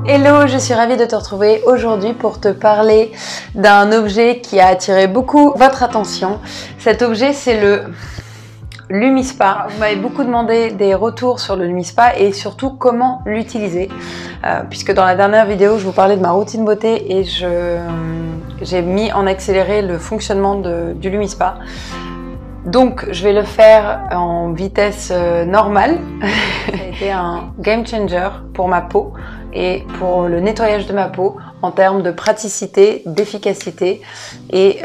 Hello, je suis ravie de te retrouver aujourd'hui pour te parler d'un objet qui a attiré beaucoup votre attention. Cet objet, c'est le LumiSpa. Vous m'avez beaucoup demandé des retours sur le LumiSpa et surtout comment l'utiliser. Puisque dans la dernière vidéo, je vous parlais de ma routine beauté et j'ai mis en accéléré le fonctionnement du LumiSpa. Donc, je vais le faire en vitesse normale. Ça a été un game changer pour ma peau et pour le nettoyage de ma peau en termes de praticité, d'efficacité et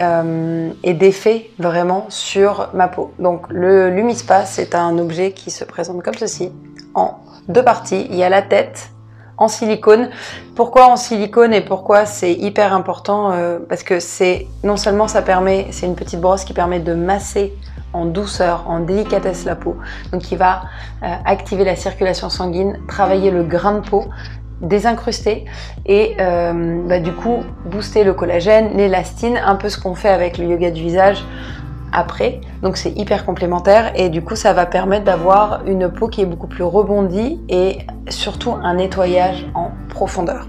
d'effet vraiment sur ma peau. Donc, le LumiSpa, c'est un objet qui se présente comme ceci, en deux parties. Il y a la tête en silicone. Pourquoi en silicone et pourquoi c'est hyper important parce que c'est non seulement ça permet, c'est une petite brosse qui permet de masser en douceur, en délicatesse la peau, donc qui va activer la circulation sanguine, travailler le grain de peau, désincruster et du coup booster le collagène, l'élastine, un peu ce qu'on fait avec le yoga du visage après. Donc c'est hyper complémentaire et du coup ça va permettre d'avoir une peau qui est beaucoup plus rebondie et surtout un nettoyage en profondeur.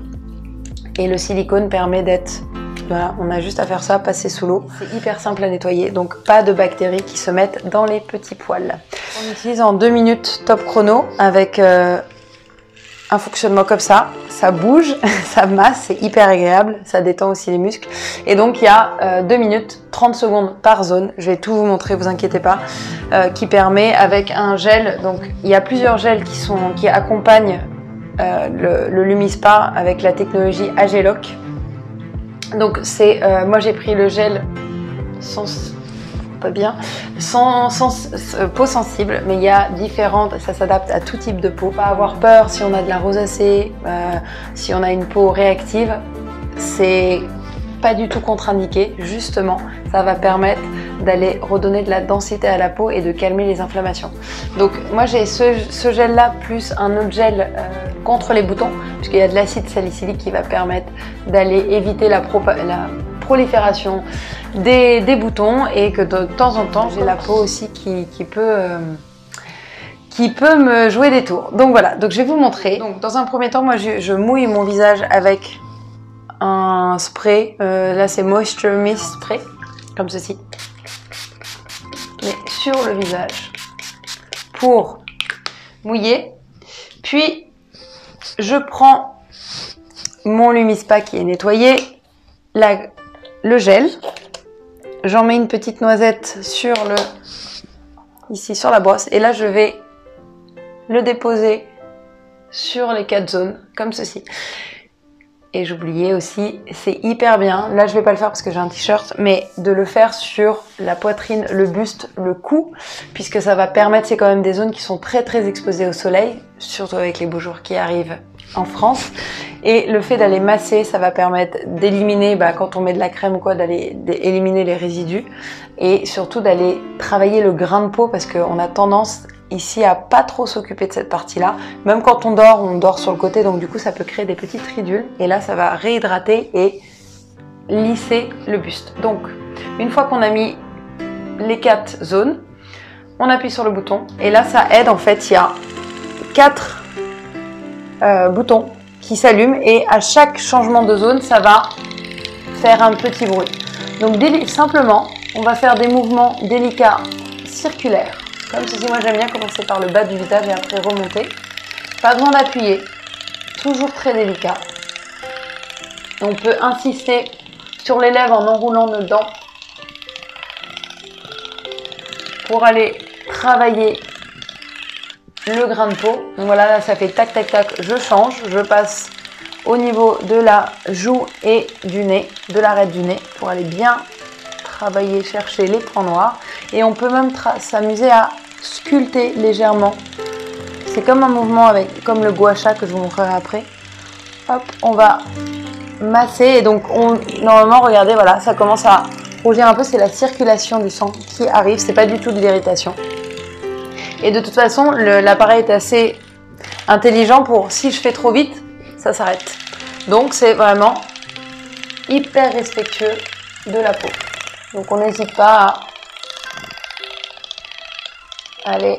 Et le silicone permet d'être, voilà, on a juste à faire ça, passer sous l'eau. C'est hyper simple à nettoyer, donc pas de bactéries qui se mettent dans les petits poils. On utilise en 2 minutes top chrono avec un fonctionnement comme ça bouge, ça masse, c'est hyper agréable, ça détend aussi les muscles. Et donc il y a 2 minutes 30 secondes par zone, je vais tout vous montrer, vous inquiétez pas, qui permet avec un gel, donc il y a plusieurs gels qui accompagnent le LumiSpa avec la technologie Agelock. Donc c'est, moi j'ai pris le gel sans peau sensible, mais il y a différentes, ça s'adapte à tout type de peau. Pas avoir peur si on a de la rosacée, si on a une peau réactive, c'est pas du tout contre-indiqué, justement, ça va permettre d'aller redonner de la densité à la peau et de calmer les inflammations. Donc moi j'ai ce gel là plus un autre gel contre les boutons, puisqu'il y a de l'acide salicylique qui va permettre d'aller éviter la prolifération des boutons et que de temps en temps j'ai la peau aussi qui peut me jouer des tours. Donc voilà, donc je vais vous montrer. Donc dans un premier temps, moi je mouille mon visage avec un spray, là c'est Moisture Mist Spray, comme ceci, mais sur le visage pour mouiller. Puis je prends mon LumiSpa qui est nettoyé, le gel, j'en mets une petite noisette ici sur la brosse et là je vais le déposer sur les 4 zones comme ceci. Et j'oubliais aussi, c'est hyper bien, là je vais pas le faire parce que j'ai un t-shirt, mais de le faire sur la poitrine, le buste, le cou, puisque ça va permettre, c'est quand même des zones qui sont très très exposées au soleil, surtout avec les beaux jours qui arrivent en France. Et le fait d'aller masser, ça va permettre d'éliminer, quand on met de la crème ou quoi, d'aller éliminer les résidus et surtout d'aller travailler le grain de peau parce qu'on a tendance ici à pas trop s'occuper de cette partie-là. Même quand on dort sur le côté, donc du coup ça peut créer des petites ridules et là ça va réhydrater et lisser le buste. Donc une fois qu'on a mis les 4 zones, on appuie sur le bouton et là ça aide, en fait il y a 4 boutons qui s'allument et à chaque changement de zone ça va faire un petit bruit. Donc simplement on va faire des mouvements délicats circulaires comme ceci. Moi j'aime bien commencer par le bas du visage et après remonter, pas besoin d'appuyer, toujours très délicat. On peut insister sur les lèvres en enroulant nos dents pour aller travailler le grain de peau. Donc voilà, là ça fait tac tac tac, je change, je passe au niveau de la joue et du nez, de l'arête du nez, pour aller bien travailler, chercher les points noirs. Et on peut même s'amuser à sculpter légèrement. C'est comme un mouvement comme le gua sha que je vous montrerai après. Hop, on va masser et donc normalement, regardez, voilà, ça commence à rougir un peu, c'est la circulation du sang qui arrive, c'est pas du tout de l'irritation. Et de toute façon, l'appareil est assez intelligent pour, si je fais trop vite, ça s'arrête. Donc c'est vraiment hyper respectueux de la peau. Donc on n'hésite pas à aller,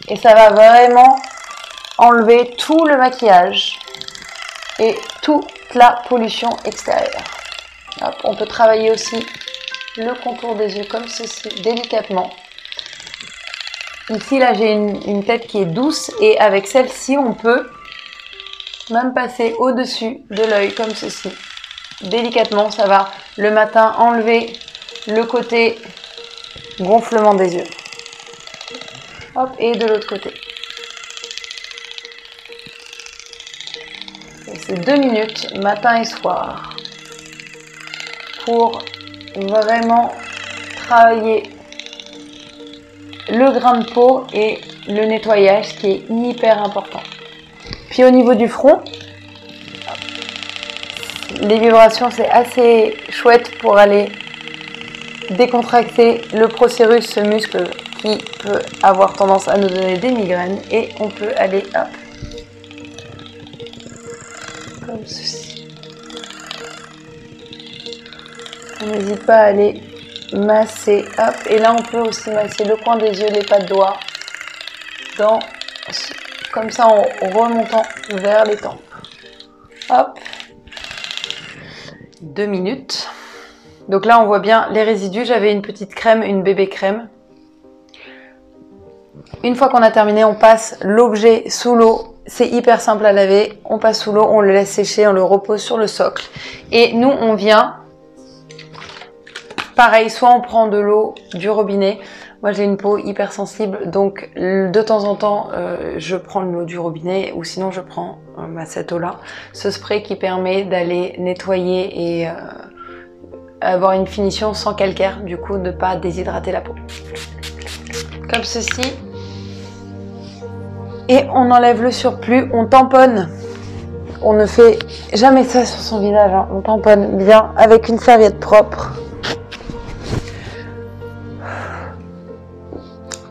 et ça va vraiment enlever tout le maquillage et toute la pollution extérieure. Hop, on peut travailler aussi le contour des yeux comme ceci, délicatement. Ici, là, j'ai une tête qui est douce et avec celle-ci, on peut même passer au-dessus de l'œil comme ceci. Délicatement, ça va le matin enlever le côté gonflement des yeux. Hop, et de l'autre côté. C'est 2 minutes, matin et soir, pour vraiment travailler le grain de peau et le nettoyage qui est hyper important. Puis au niveau du front, les vibrations c'est assez chouette pour aller décontracter le procérus, ce muscle qui peut avoir tendance à nous donner des migraines, et on peut aller hop, comme ceci. On n'hésite pas à aller masser, hop, et là on peut aussi masser le coin des yeux, les pas de doigts, comme ça en remontant vers les tempes. Hop, 2 minutes. Donc là on voit bien les résidus, j'avais une petite crème, une bébé crème. Une fois qu'on a terminé, on passe l'objet sous l'eau. C'est hyper simple à laver. On passe sous l'eau, on le laisse sécher, on le repose sur le socle. Et nous, on vient, pareil, soit on prend de l'eau du robinet. Moi, j'ai une peau hyper sensible, donc de temps en temps, je prends de l'eau du robinet, ou sinon je prends cette eau-là. Ce spray qui permet d'aller nettoyer et avoir une finition sans calcaire, du coup, ne pas déshydrater la peau. Comme ceci. Et on enlève le surplus, on tamponne. On ne fait jamais ça sur son visage, hein. On tamponne bien avec une serviette propre.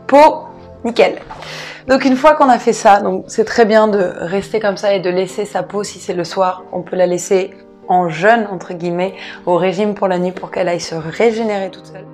Peau, nickel. Donc une fois qu'on a fait ça, donc c'est très bien de rester comme ça et de laisser sa peau, si c'est le soir, on peut la laisser en jeûne, entre guillemets, au régime pour la nuit pour qu'elle aille se régénérer toute seule.